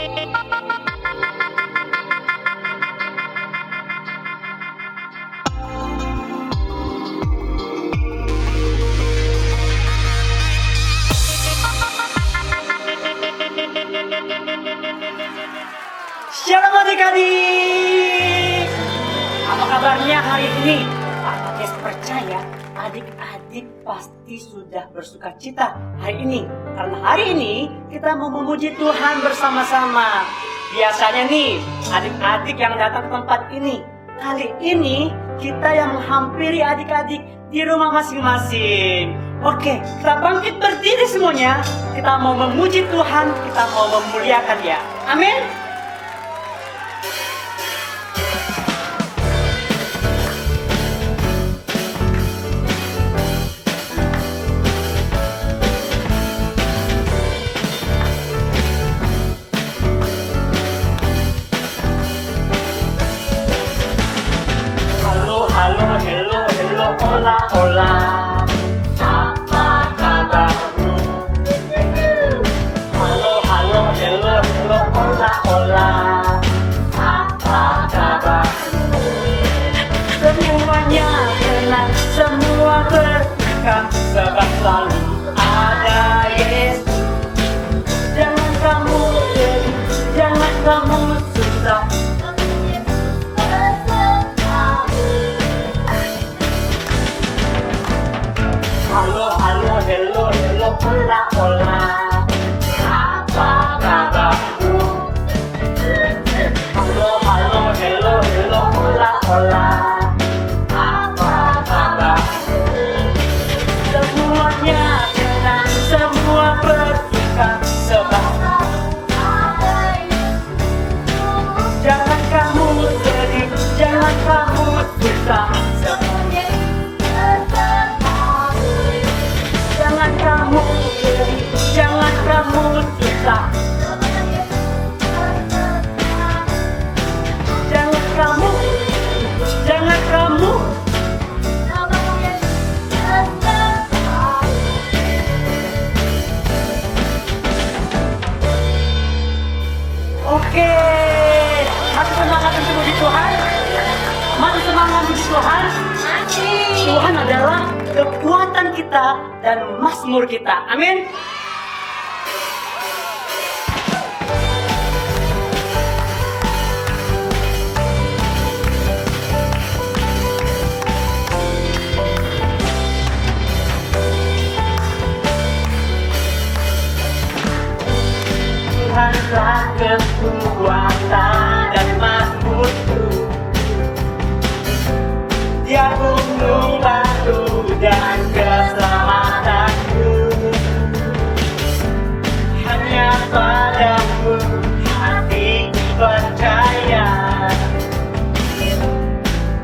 Shalom adik-adik, apa kabarnya hari ini? Pak Matias percaya adik-adik pasti sudah bersuka cita hari ini, karena hari ini kita mau memuji Tuhan bersama-sama. Biasanya nih adik-adik yang datang ke tempat ini, kali ini kita yang menghampiri adik-adik di rumah masing-masing. Oke, kita bangkit berdiri semuanya. Kita mau memuji Tuhan, kita mau memuliakan Dia. Amin. Hola, hola, apa kabarmu? Halo, halo, hello, hello, hola, hola, apa kabarmu? Semuanya tenang, semua berduka, sebab selalu ada Yesus. Jangan kamu sedih, jangan kamu susah. Halo, halo, hello, hello, hola, hola, apa kabarmu? Halo, halo, hello, hello, hola, hola, apa kabarmu? Semuanya tenang, semua berduka, sebab jangan kamu sedih, jangan kamu susah. Jangan kamu sedih, jangan kamu susah. Jangan kamu, jangan kamu. Oke, masih semangat untuk puji Tuhan? Masih semangat puji Tuhan? Tuhan adalah kekuatan kita dan mazmur kita. Amin. Tuhanlah kekuatan dan mazmurku, Dia gunung batu dan keselamatanku. Hanya padamu hatiku percaya,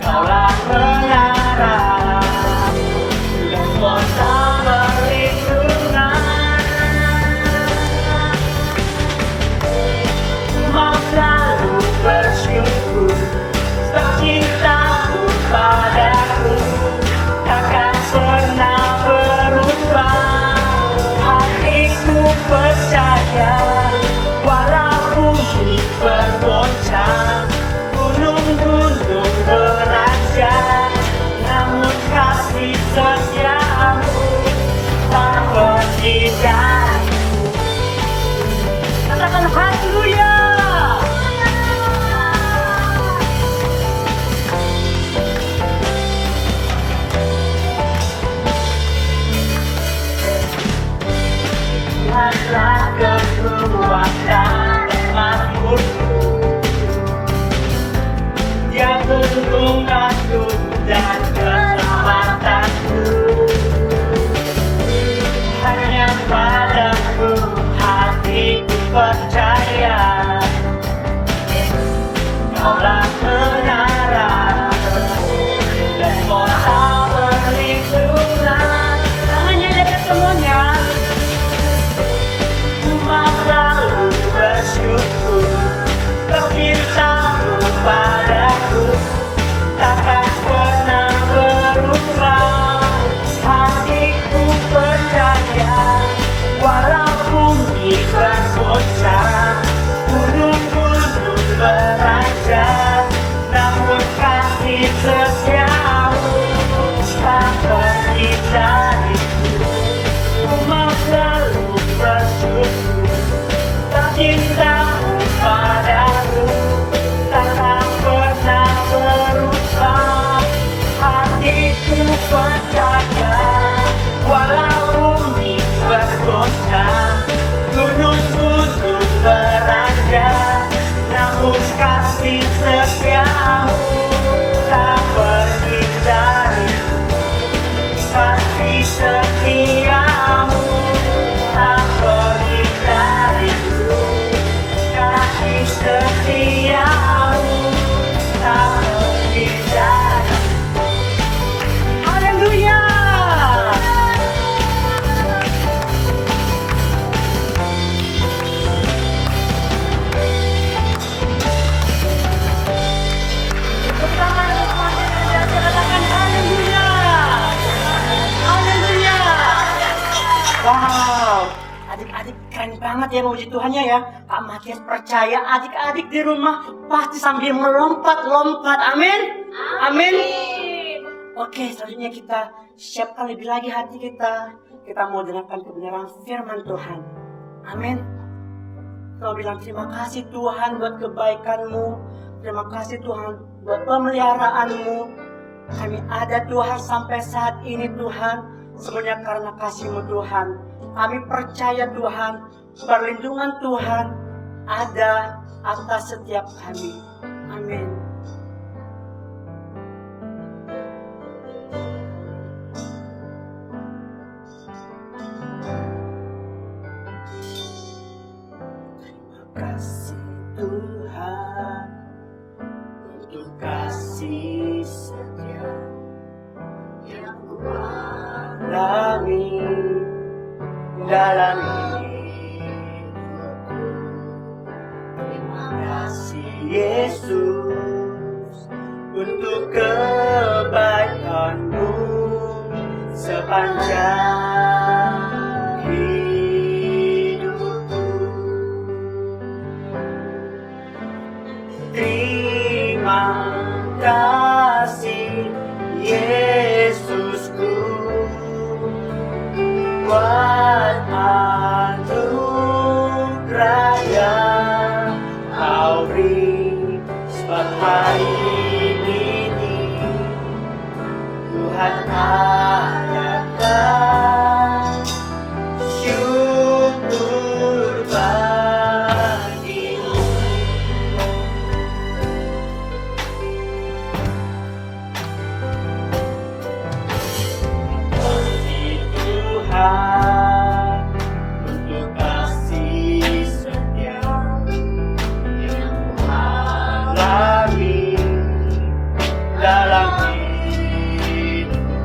Kaulah menara, lemota perlindungan. Maka cintamu padaku takkan pernah berubah. Hatiku percaya walau bumi bergoncang, gunung-gunung beranjak, namun kasih setiamu tak pergi dariku. Kasih setiamu tak pergi dariku. Kasih setiamu tak pergi dariku. Haleluya. Bersama semakin menjadi katakan haleluya. Haleluya. Wow, adik-adik keren banget ya memuji Tuhannya ya. Kak Matias percaya adik-adik di rumah pasti sambil melompat-lompat. Amin. Amin. Oke, selanjutnya kita siapkan lebih lagi hati kita. Kita mau dengarkan kebenaran firman Tuhan. Amin. Kau bilang terima kasih Tuhan buat kebaikan-Mu. Terima kasih Tuhan buat pemeliharaanmu. Kami ada Tuhan sampai saat ini Tuhan. Semuanya karena kasih-Mu Tuhan. Kami percaya Tuhan, perlindungan Tuhan ada atas setiap kami. Amin. Terima kasih Tuhan untuk kasih setia yang Ku alami dalam hidupku. Terima kasih Yesus untuk kebaikan-Mu sepanjang hidupku. Terima kasih Yesusku buat anugerah yang Kau beri. Sebab hari ini Tuhan adakan syukur bagimu. Kasih Tuhan untuk kasih setia yang Ku alami dalam hidupku.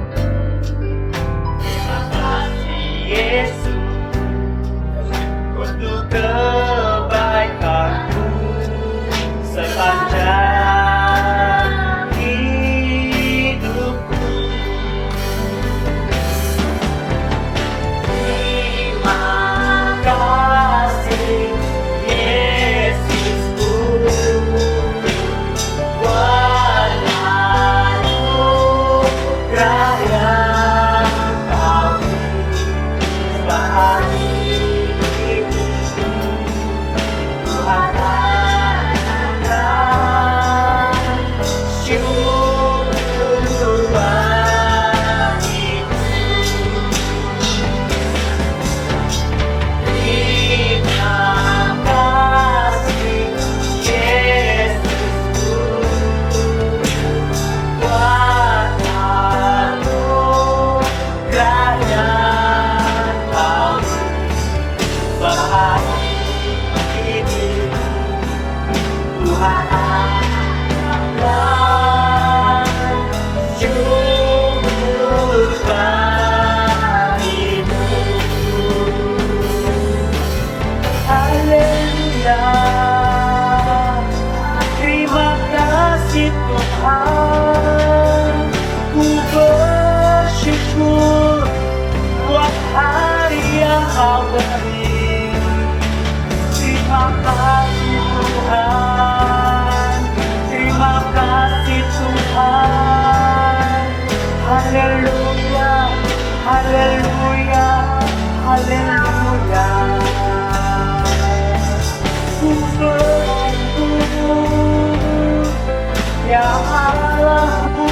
Ya Allahku,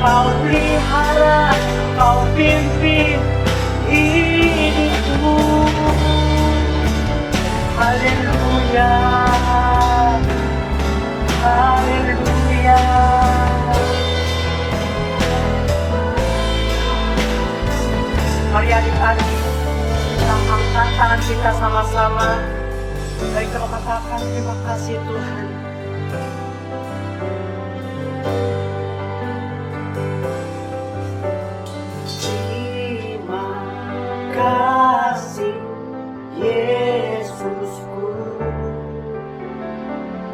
Kau pelihara, Kau pimpin hidupku. Haleluya, haleluya. Mari adik-adik, kita angkat tangan kita sama-sama. Mari kita katakan terima kasih Tuhan. Terima kasih Yesusku,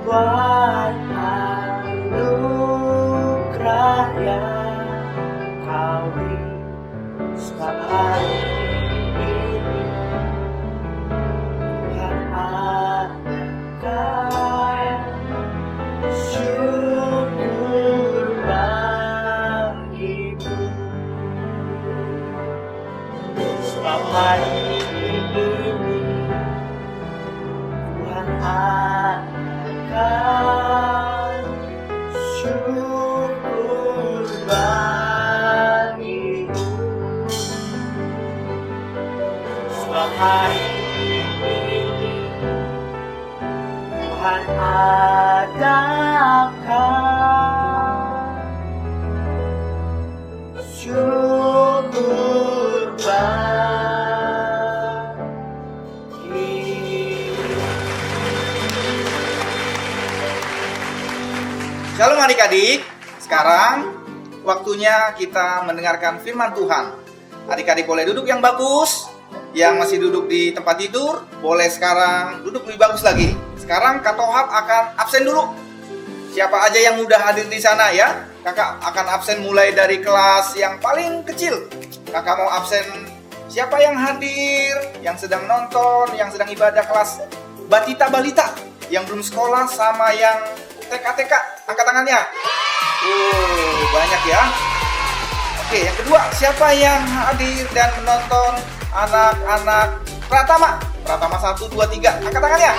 buat anugerah yang Kau beri setiap hari ini. Tuhan adakan syukur bagimu. Setiap hari ini Tuhan adakan syukur bagimu. Setiap hari ini Tuhan adakan syukur Shalom adik-adik, sekarang waktunya kita mendengarkan firman Tuhan. Adik-adik boleh duduk yang bagus. Yang masih duduk di tempat tidur, boleh sekarang duduk lebih bagus lagi. Sekarang Kak Tohab akan absen dulu. Siapa aja yang udah hadir di sana ya? Kakak akan absen mulai dari kelas yang paling kecil. Kakak mau absen siapa yang hadir, yang sedang nonton, yang sedang ibadah kelas Batita Balita, yang belum sekolah sama yang TK-TK, angkat tangannya. Banyak ya. Oke, yang kedua, siapa yang hadir dan menonton anak-anak Pratama 1, 2, 3, angkat tangannya.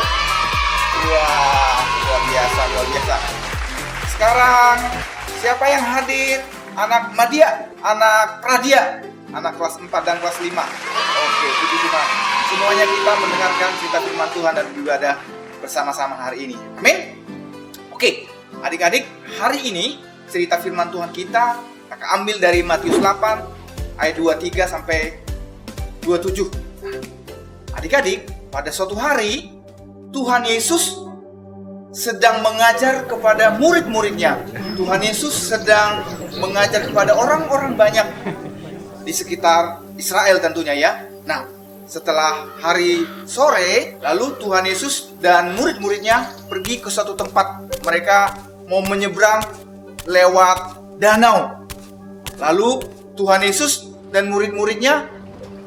Wah, luar biasa. Sekarang, siapa yang hadir? Anak Madya, anak Pradia, anak kelas 4 dan kelas 5. Oke, puji Tuhan. Semuanya kita mendengarkan cerita firman Tuhan dan beribadah bersama-sama hari ini. Amin. Oke, adik-adik, hari ini cerita firman Tuhan kita akan ambil dari Matius 8 ayat 23 sampai 27. Adik-adik, pada suatu hari Tuhan Yesus sedang mengajar kepada murid-muridnya. Tuhan Yesus sedang mengajar kepada orang-orang banyak di sekitar Israel tentunya ya. Nah, setelah hari sore, lalu Tuhan Yesus dan murid-muridnya pergi ke suatu tempat. Mereka mau menyeberang lewat danau. Lalu Tuhan Yesus dan murid-muridnya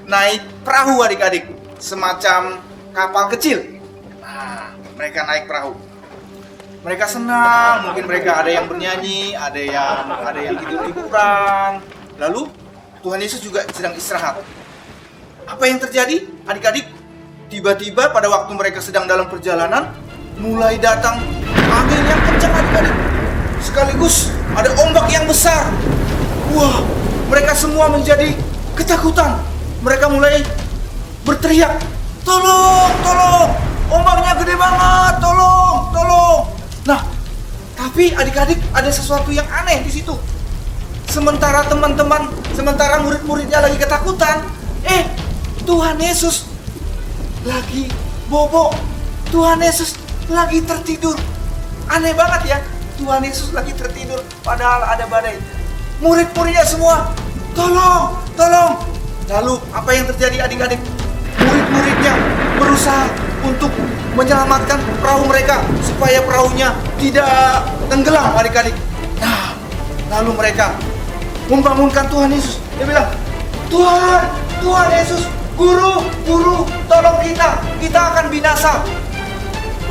naik perahu adik-adik, semacam kapal kecil. Nah, mereka naik perahu. Mereka senang, mungkin mereka ada yang bernyanyi, ada yang tidur-tiduran. Lalu Tuhan Yesus juga sedang istirahat. Apa yang terjadi? Adik-adik, tiba-tiba pada waktu mereka sedang dalam perjalanan, mulai datang angin yang kencang adik-adik. Sekaligus ada ombak yang besar. Wah, mereka semua menjadi ketakutan. Mereka mulai berteriak, "Tolong, tolong! Ombaknya gede banget, tolong, tolong!" Nah, tapi adik-adik ada sesuatu yang aneh di situ. Sementara murid-muridnya lagi ketakutan, Tuhan Yesus lagi bobo. Tuhan Yesus lagi tertidur. Aneh banget ya. Tuhan Yesus lagi tertidur padahal ada badai. Murid-muridnya semua, "Tolong, tolong!" Lalu apa yang terjadi adik-adik? Murid-muridnya berusaha untuk menyelamatkan perahu mereka supaya perahunya tidak tenggelam adik-adik. Nah, lalu mereka membangunkan Tuhan Yesus. Dia bilang, Tuhan Yesus, Guru, tolong kita akan binasa."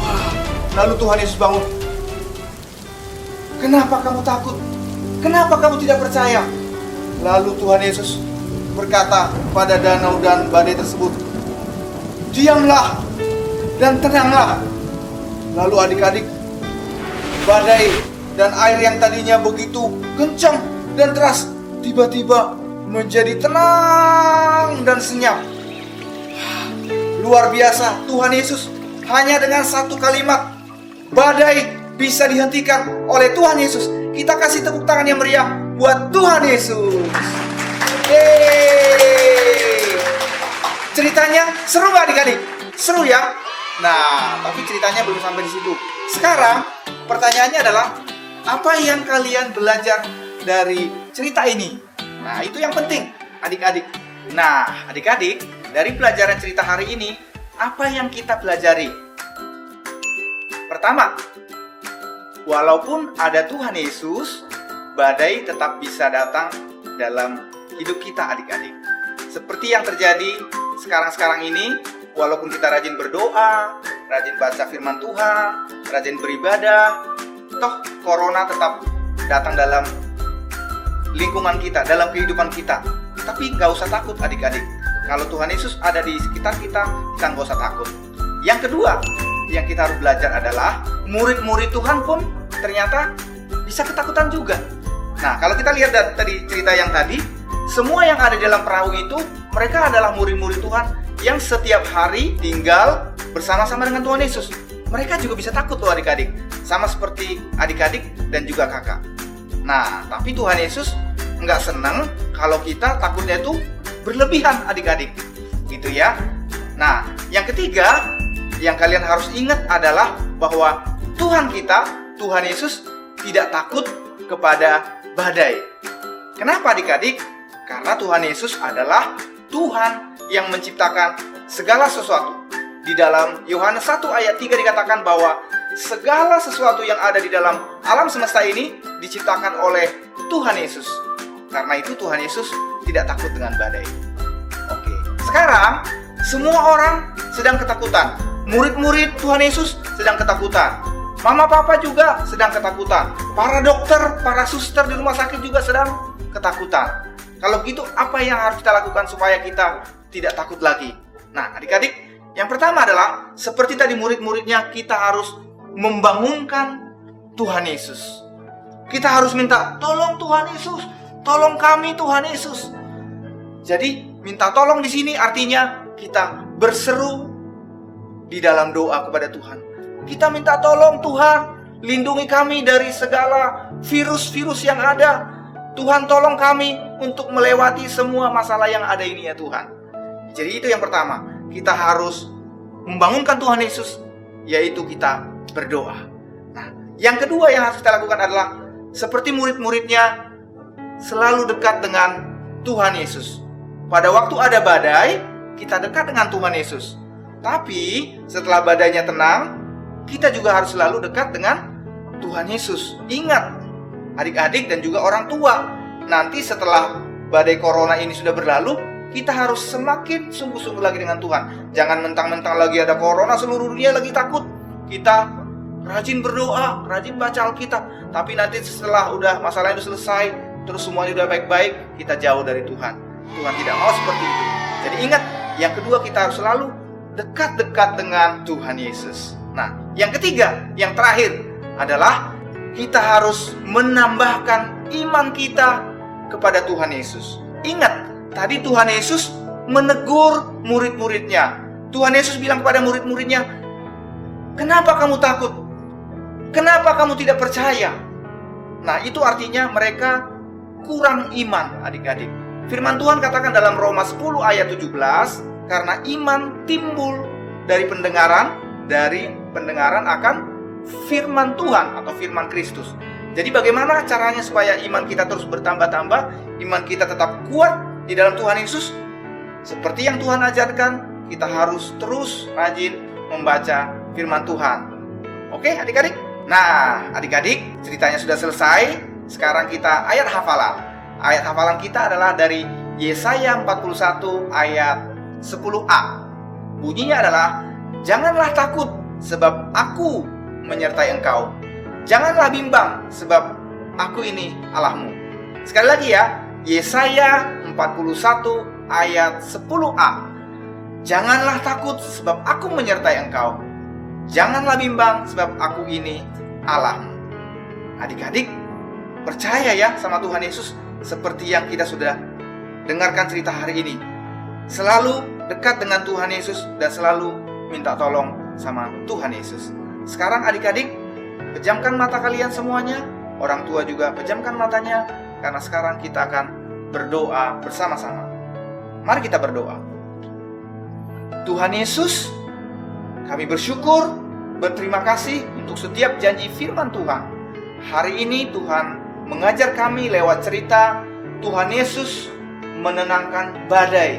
Wah, lalu Tuhan Yesus bangun. "Kenapa kamu takut? Kenapa kamu tidak percaya?" Lalu Tuhan Yesus berkata kepada danau dan badai tersebut, "Diamlah dan tenanglah." Lalu adik-adik, badai dan air yang tadinya begitu kencang dan deras tiba-tiba menjadi tenang dan senyap. Luar biasa, Tuhan Yesus hanya dengan satu kalimat badai bisa dihentikan oleh Tuhan Yesus. Kita kasih tepuk tangan yang meriah buat Tuhan Yesus. Yeay. Ceritanya seru gak adik-adik? Seru ya? Nah, tapi ceritanya belum sampai di situ. Sekarang pertanyaannya adalah, apa yang kalian belajar dari cerita ini? Nah, itu yang penting adik-adik. Nah, adik-adik, dari pelajaran cerita hari ini, apa yang kita pelajari? Pertama, walaupun ada Tuhan Yesus, badai tetap bisa datang dalam hidup kita adik-adik. Seperti yang terjadi sekarang-sekarang ini, walaupun kita rajin berdoa, rajin baca firman Tuhan, rajin beribadah, toh corona tetap datang dalam lingkungan kita, dalam kehidupan kita. Tapi gak usah takut adik-adik. Kalau Tuhan Yesus ada di sekitar kita, kita gak usah takut. Yang kedua, yang kita harus belajar adalah murid-murid Tuhan pun ternyata bisa ketakutan juga. Nah, kalau kita lihat tadi cerita yang tadi, semua yang ada di dalam perahu itu, mereka adalah murid-murid Tuhan yang setiap hari tinggal bersama-sama dengan Tuhan Yesus. Mereka juga bisa takut loh adik-adik, sama seperti adik-adik dan juga kakak. Nah, tapi Tuhan Yesus nggak senang kalau kita takutnya itu berlebihan adik-adik, gitu ya. Nah, yang ketiga, yang kalian harus ingat adalah bahwa Tuhan kita, Tuhan Yesus, tidak takut kepada badai. Kenapa adik-adik? Karena Tuhan Yesus adalah Tuhan yang menciptakan segala sesuatu. Di dalam Yohanes 1 ayat 3 dikatakan bahwa segala sesuatu yang ada di dalam alam semesta ini diciptakan oleh Tuhan Yesus. Karena itu Tuhan Yesus tidak takut dengan badai. Oke, sekarang semua orang sedang ketakutan. Murid-murid Tuhan Yesus sedang ketakutan. Mama papa juga sedang ketakutan. Para dokter, para suster di rumah sakit juga sedang ketakutan. Kalau begitu, apa yang harus kita lakukan supaya kita tidak takut lagi? Nah, adik-adik, yang pertama adalah seperti tadi murid-muridnya, kita harus membangunkan Tuhan Yesus. Kita harus minta, tolong Tuhan Yesus, tolong kami Tuhan Yesus. Jadi, minta tolong di sini artinya kita berseru di dalam doa kepada Tuhan. Kita minta tolong Tuhan, lindungi kami dari segala virus-virus yang ada. Tuhan tolong kami untuk melewati semua masalah yang ada ini ya Tuhan. Jadi itu yang pertama, kita harus membangunkan Tuhan Yesus, yaitu kita berdoa. Nah, yang kedua yang harus kita lakukan adalah seperti murid-muridnya, selalu dekat dengan Tuhan Yesus. Pada waktu ada badai, kita dekat dengan Tuhan Yesus. Tapi setelah badainya tenang, kita juga harus selalu dekat dengan Tuhan Yesus. Ingat, adik-adik dan juga orang tua, nanti setelah badai corona ini sudah berlalu, kita harus semakin sungguh-sungguh lagi dengan Tuhan. Jangan mentang-mentang lagi ada corona, seluruh dunia lagi takut. Kita rajin berdoa, rajin baca Alkitab, tapi nanti setelah udah masalah itu selesai, terus semuanya udah baik-baik, kita jauh dari Tuhan. Tuhan tidak mau seperti itu. Jadi ingat, yang kedua kita harus selalu dekat-dekat dengan Tuhan Yesus. Nah, yang ketiga, yang terakhir adalah kita harus menambahkan iman kita kepada Tuhan Yesus. Ingat, tadi Tuhan Yesus menegur murid-muridnya. Tuhan Yesus bilang kepada murid-muridnya, kenapa kamu takut? Kenapa kamu tidak percaya? Nah, itu artinya mereka kurang iman, adik-adik. Firman Tuhan katakan dalam Roma 10 ayat 17, karena iman timbul dari pendengaran akan firman Tuhan atau firman Kristus. Jadi bagaimana caranya supaya iman kita terus bertambah-tambah, iman kita tetap kuat di dalam Tuhan Yesus? Seperti yang Tuhan ajarkan, kita harus terus rajin membaca firman Tuhan. Oke adik-adik? Nah adik-adik, ceritanya sudah selesai. Sekarang kita ayat hafalan. Ayat hafalan kita adalah dari Yesaya 41 ayat 10a. Bunyinya adalah, janganlah takut sebab aku menyertai engkau. Janganlah bimbang sebab aku ini Allahmu. Sekali lagi ya, Yesaya 41 ayat 10a. Janganlah takut sebab aku menyertai engkau. Janganlah bimbang sebab aku ini Allahmu. Adik-adik percaya ya sama Tuhan Yesus seperti yang kita sudah dengarkan cerita hari ini. Selalu dekat dengan Tuhan Yesus dan selalu minta tolong sama Tuhan Yesus. Sekarang adik-adik, pejamkan mata kalian semuanya. Orang tua juga pejamkan matanya, karena sekarang kita akan berdoa bersama-sama. Mari kita berdoa. Tuhan Yesus, kami bersyukur, berterima kasih untuk setiap janji firman Tuhan. Hari ini Tuhan mengajar kami lewat cerita Tuhan Yesus menenangkan badai.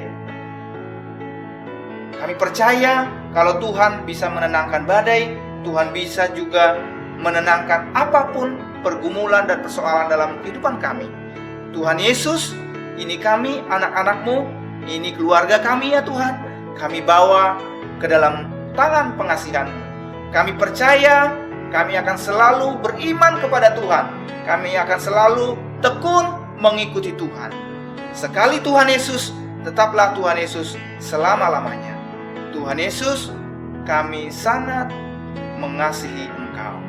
Kami percaya kalau Tuhan bisa menenangkan badai, Tuhan bisa juga menenangkan apapun pergumulan dan persoalan dalam kehidupan kami. Tuhan Yesus, ini kami, anak-anak-Mu, ini keluarga kami ya Tuhan. Kami bawa ke dalam tangan pengasihan-Mu. Kami percaya, kami akan selalu beriman kepada Tuhan. Kami akan selalu tekun mengikuti Tuhan. Sekali Tuhan Yesus, tetaplah Tuhan Yesus selama-lamanya. Tuhan Yesus, kami sangat mengasihi Engkau.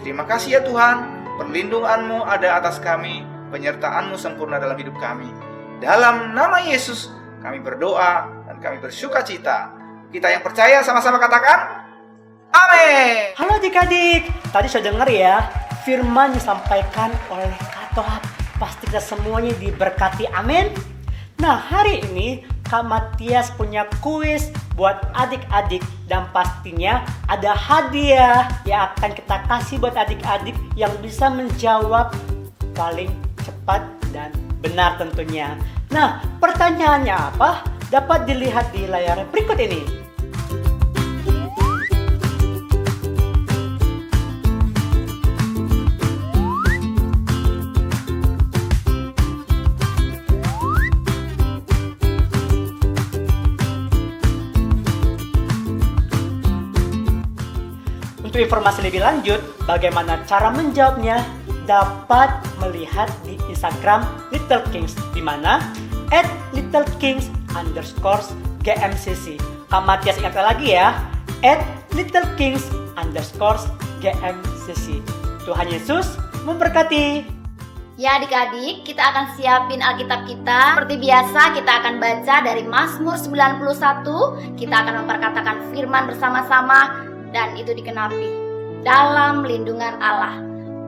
Terima kasih ya Tuhan, perlindungan-Mu ada atas kami, penyertaan-Mu sempurna dalam hidup kami. Dalam nama Yesus, kami berdoa dan kami bersukacita. Kita yang percaya sama-sama katakan, amin. Halo adik-adik, tadi sudah dengar ya firman yang disampaikan oleh Kak Toha. Pasti kita semuanya diberkati, amin. Nah, hari ini Kak Matias punya kuis buat adik-adik, dan pastinya ada hadiah yang akan kita kasih buat adik-adik yang bisa menjawab paling cepat dan benar tentunya. Nah, pertanyaannya apa? Dapat dilihat di layar berikut ini. Untuk informasi lebih lanjut, bagaimana cara menjawabnya, dapat melihat di Instagram Little Kings, di mana @littlekings_GMCC. Kak Matias ingat lagi ya, @littlekings_GMCC. Tuhan Yesus memberkati. Ya adik-adik, kita akan siapin Alkitab kita. Seperti biasa, kita akan baca dari Mazmur 91. Kita akan memperkatakan firman bersama-sama, dan itu dikenapi dalam lindungan Allah.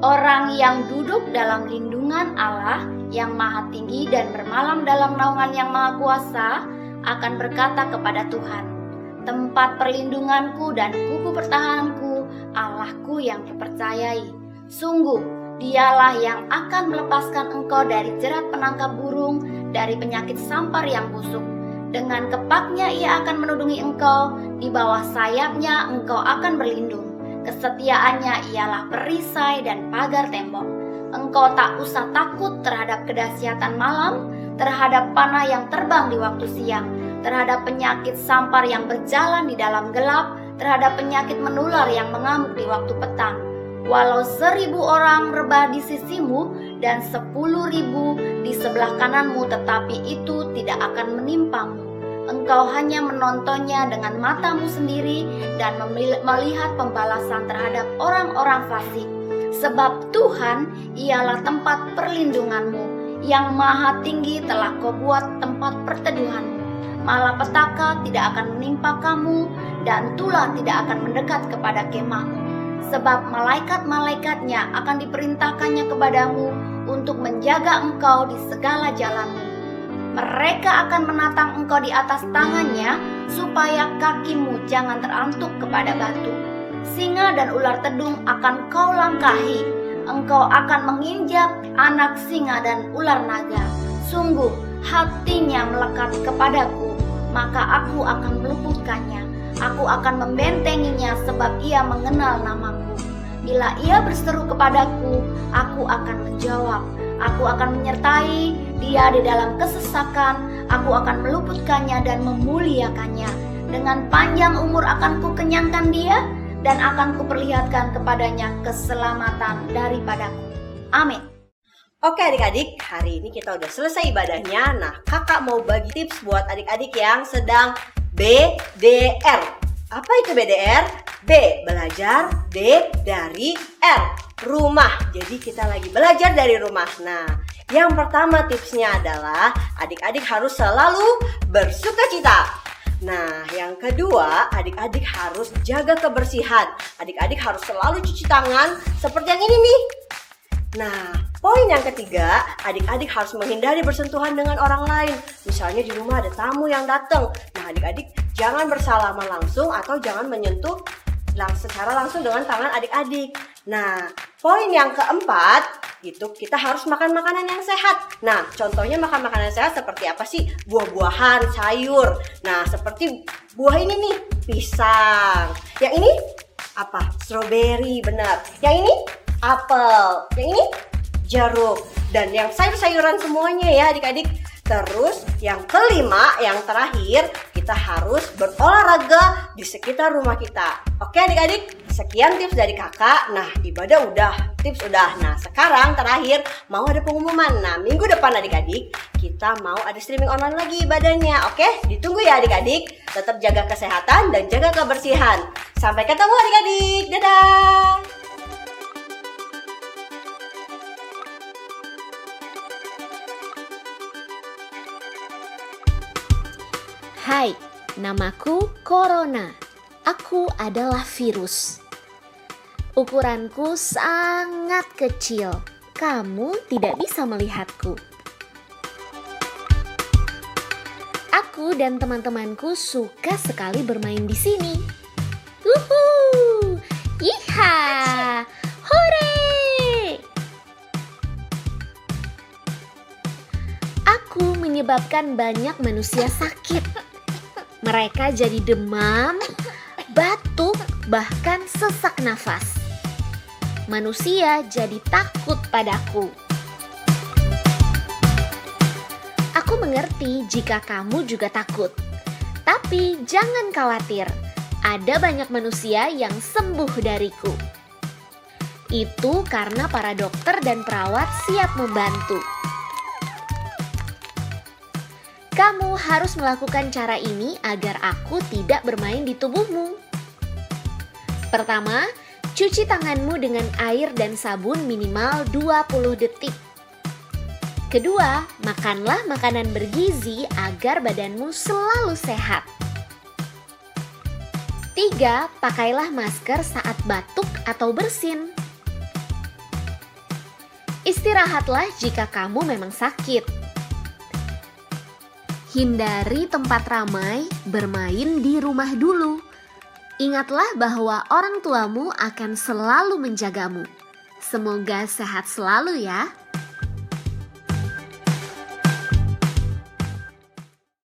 Orang yang duduk dalam lindungan Allah yang maha tinggi dan bermalam dalam naungan yang maha kuasa akan berkata kepada Tuhan, tempat perlindunganku dan kubu pertahananku, Allahku yang kupercayai. Sungguh, dialah yang akan melepaskan engkau dari jerat penangkap burung, dari penyakit sampar yang busuk. Dengan kepaknya ia akan menudungi engkau, di bawah sayapnya engkau akan berlindung. Kesetiaannya ialah perisai dan pagar tembok. Engkau tak usah takut terhadap kedahsyatan malam, terhadap panah yang terbang di waktu siang, terhadap penyakit sampar yang berjalan di dalam gelap, terhadap penyakit menular yang mengamuk di waktu petang. Walau 1000 orang rebah di sisimu dan 10.000 di sebelah kananmu, tetapi itu tidak akan menimpamu. Engkau hanya menontonnya dengan matamu sendiri dan melihat pembalasan terhadap orang-orang fasik. Sebab Tuhan ialah tempat perlindunganmu, yang maha tinggi telah kau buat tempat perteduhanmu. Malapetaka tidak akan menimpa kamu, dan tulah tidak akan mendekat kepada kemahmu. Sebab malaikat-malaikatnya akan diperintahkannya kepadamu untuk menjaga engkau di segala jalanmu. Mereka akan menatang engkau di atas tangannya, supaya kakimu jangan terantuk kepada batu. Singa dan ular tedung akan kau langkahi. Engkau akan menginjak anak singa dan ular naga. Sungguh hatinya melekat kepadaku, maka aku akan meluputkannya. Aku akan membentenginya, sebab ia mengenal namaku. Bila ia berseru kepadaku, aku akan menjawab. Aku akan menyertai dia di dalam kesesakan. Aku akan meluputkannya dan memuliakannya. Dengan panjang umur akan kukenyangkan dia, dan akan kuperlihatkan kepadanya keselamatan daripadaku. Amin. Oke adik-adik, hari ini kita udah selesai ibadahnya. Nah, kakak mau bagi tips buat adik-adik yang sedang BDR. Apa itu BDR? B. Belajar. D. Dari R. Rumah. Jadi kita lagi belajar dari rumah. Nah, yang pertama tipsnya adalah adik-adik harus selalu bersukacita. Nah, yang kedua, adik-adik harus jaga kebersihan. Adik-adik harus selalu cuci tangan seperti yang ini nih. Nah, poin yang ketiga, adik-adik harus menghindari bersentuhan dengan orang lain. Misalnya di rumah ada tamu yang datang. Nah, adik-adik jangan bersalaman langsung atau jangan menyentuh secara langsung dengan tangan adik-adik. Nah, poin yang keempat, itu kita harus makan makanan yang sehat. Nah, contohnya makan makanan sehat seperti apa sih? Buah-buahan, sayur. Nah, seperti buah ini nih, pisang. Yang ini apa? Strawberry, benar. Yang ini apel. Yang ini jeruk. Dan yang sayur-sayuran semuanya ya adik-adik. Terus yang kelima, yang terakhir, kita harus berolahraga di sekitar rumah kita. Oke adik-adik, sekian tips dari kakak. Nah, ibadah udah, tips udah. Nah, sekarang terakhir mau ada pengumuman. Nah, minggu depan adik-adik, kita mau ada streaming online lagi ibadahnya. Oke, ditunggu ya adik-adik. Tetap jaga kesehatan dan jaga kebersihan. Sampai ketemu adik-adik. Dadah. Hai, namaku Corona. Aku adalah virus. Ukuranku sangat kecil. Kamu tidak bisa melihatku. Aku dan teman-temanku suka sekali bermain di sini. Wuhuu! Yiha! Hore! Aku menyebabkan banyak manusia sakit. Mereka jadi demam, batuk, bahkan sesak nafas. Manusia jadi takut padaku. Aku mengerti jika kamu juga takut. Tapi jangan khawatir, ada banyak manusia yang sembuh dariku. Itu karena para dokter dan perawat siap membantu. Kamu harus melakukan cara ini agar aku tidak bermain di tubuhmu. Pertama, cuci tanganmu dengan air dan sabun minimal 20 detik. Kedua, makanlah makanan bergizi agar badanmu selalu sehat. 3. Pakailah masker saat batuk atau bersin. Istirahatlah jika kamu memang sakit. Hindari tempat ramai, bermain di rumah dulu. Ingatlah bahwa orang tuamu akan selalu menjagamu. Semoga sehat selalu ya.